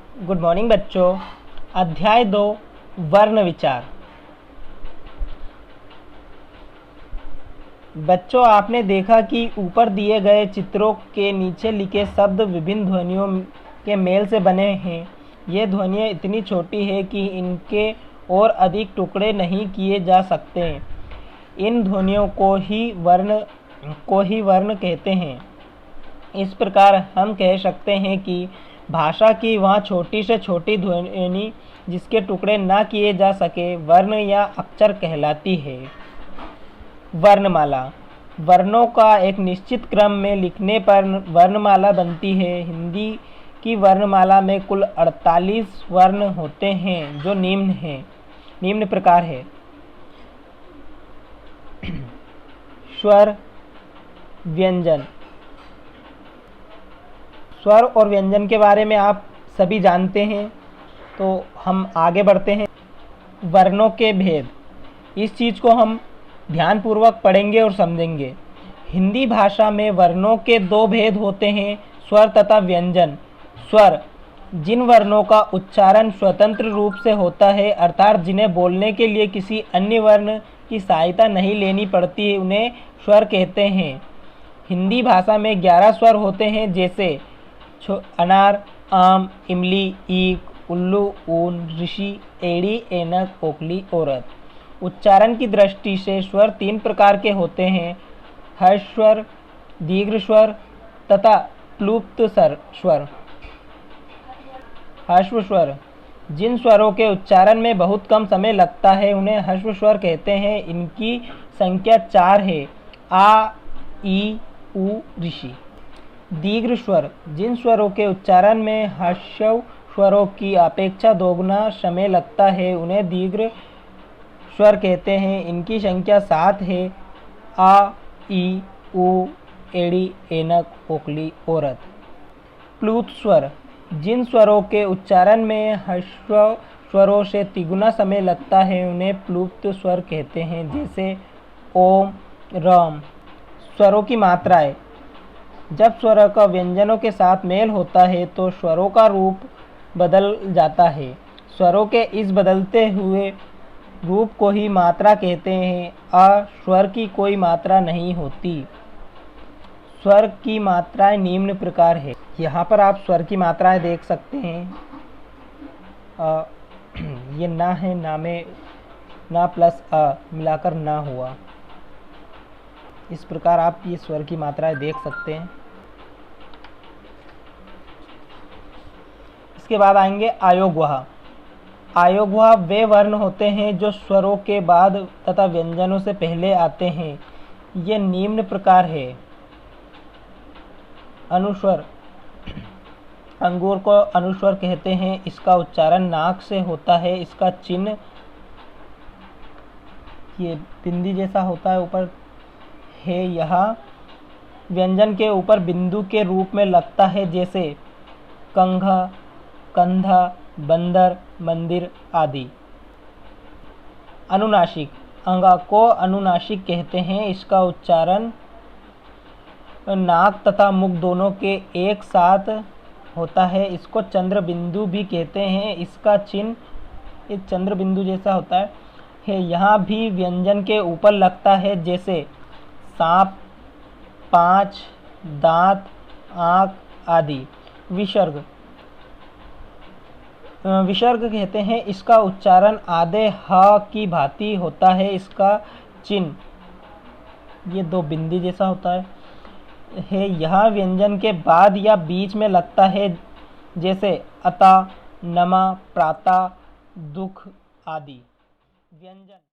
Good morning बच्चों। अध्याय 2 वर्ण विचार। बच्चों, आपने देखा कि ऊपर दिए गए चित्रों के नीचे लिखे शब्द विभिन्न ध्वनियों के मेल से बने हैं। ये ध्वनियाँ इतनी छोटी है कि इनके और अधिक टुकड़े नहीं किए जा सकते। इन ध्वनियों को ही वर्ण कहते हैं। इस प्रकार हम कह सकते हैं कि भाषा की वह छोटी से छोटी ध्वनि जिसके टुकड़े ना किए जा सके वर्ण या अक्षर कहलाती है। वर्णमाला। वर्णों का एक निश्चित क्रम में लिखने पर वर्णमाला बनती है। हिंदी की वर्णमाला में कुल 48 वर्ण होते हैं जो निम्न प्रकार है। स्वर, व्यंजन। स्वर और व्यंजन के बारे में आप सभी जानते हैं, तो हम आगे बढ़ते हैं। वर्णों के भेद, इस चीज़ को हम ध्यानपूर्वक पढ़ेंगे और समझेंगे। हिंदी भाषा में वर्णों के 2 भेद होते हैं, स्वर तथा व्यंजन। स्वर, जिन वर्णों का उच्चारण स्वतंत्र रूप से होता है, अर्थात जिन्हें बोलने के लिए किसी अन्य वर्ण की सहायता नहीं लेनी पड़ती है, उन्हें स्वर कहते हैं। हिंदी भाषा में 11 स्वर होते हैं, जैसे अनार, आम, इमली, ईक, उल्लू, ऊन, ऋषि, एड़ी, ऐनक, ओखली, औरत। उच्चारण की दृष्टि से स्वर 3 प्रकार के होते हैं, हर्ष स्वर, दीर्घ स्वर तथा प्लुप्त स्वर। ह्रस्व स्वर, जिन स्वरों के उच्चारण में बहुत कम समय लगता है, उन्हें ह्रस्व स्वर कहते हैं। इनकी संख्या 4 है, आ, ई, उ, ऋषि। दीर्घ स्वर, जिन स्वरों के उच्चारण में ह्रस्व स्वरों की अपेक्षा दोगुना समय लगता है, उन्हें दीर्घ स्वर कहते हैं। इनकी संख्या 7 है, आ, ई, उ, एड़ी, ऐनक, ओखली, औरत। प्लुत स्वर, जिन स्वरों के उच्चारण में ह्रस्व स्वरों से तिगुना समय लगता है, उन्हें प्लुत स्वर कहते हैं, जैसे ओम, रम। स्वरों की मात्राएं, जब स्वर का व्यंजनों के साथ मेल होता है तो स्वरों का रूप बदल जाता है। स्वरों के इस बदलते हुए रूप को ही मात्रा कहते हैं। अ स्वर की कोई मात्रा नहीं होती। स्वर की मात्राएं निम्न प्रकार है। यहाँ पर आप स्वर की मात्राएं देख सकते हैं। ये ना है, ना में ना प्लस अ मिलाकर ना हुआ। इस प्रकार आप ये स्वर की मात्राएं देख सकते हैं। इसके बाद आएंगे आयोगवाह। आयोगवाह वे वर्ण होते हैं जो स्वरों के बाद तथा व्यंजनों से पहले आते हैं। ये निम्न प्रकार है। अनुस्वर, अंगूर को अनुस्वर कहते हैं। इसका उच्चारण नाक से होता है। इसका चिन्ह ये बिंदी जैसा होता है, ऊपर है। यह व्यंजन के ऊपर बिंदु के रूप में लगता है, जैसे कंघा, कंधा, बंदर, मंदिर आदि। अनुनासिक, अंगा को अनुनासिक कहते हैं। इसका उच्चारण नाक तथा मुख दोनों के एक साथ होता है। इसको चंद्र बिंदु भी कहते हैं। इसका चिन्ह एक चंद्र बिंदु जैसा होता है। यहाँ भी व्यंजन के ऊपर लगता है, जैसे सांप, पाँच, दांत, आँख आदि। विसर्ग, विसर्ग कहते हैं। इसका उच्चारण आधे ह की भांति होता है। इसका चिन्ह ये 2 बिंदी जैसा होता है। यह व्यंजन के बाद या बीच में लगता है, जैसे अता, नमा, प्राता, दुख आदि। व्यंजन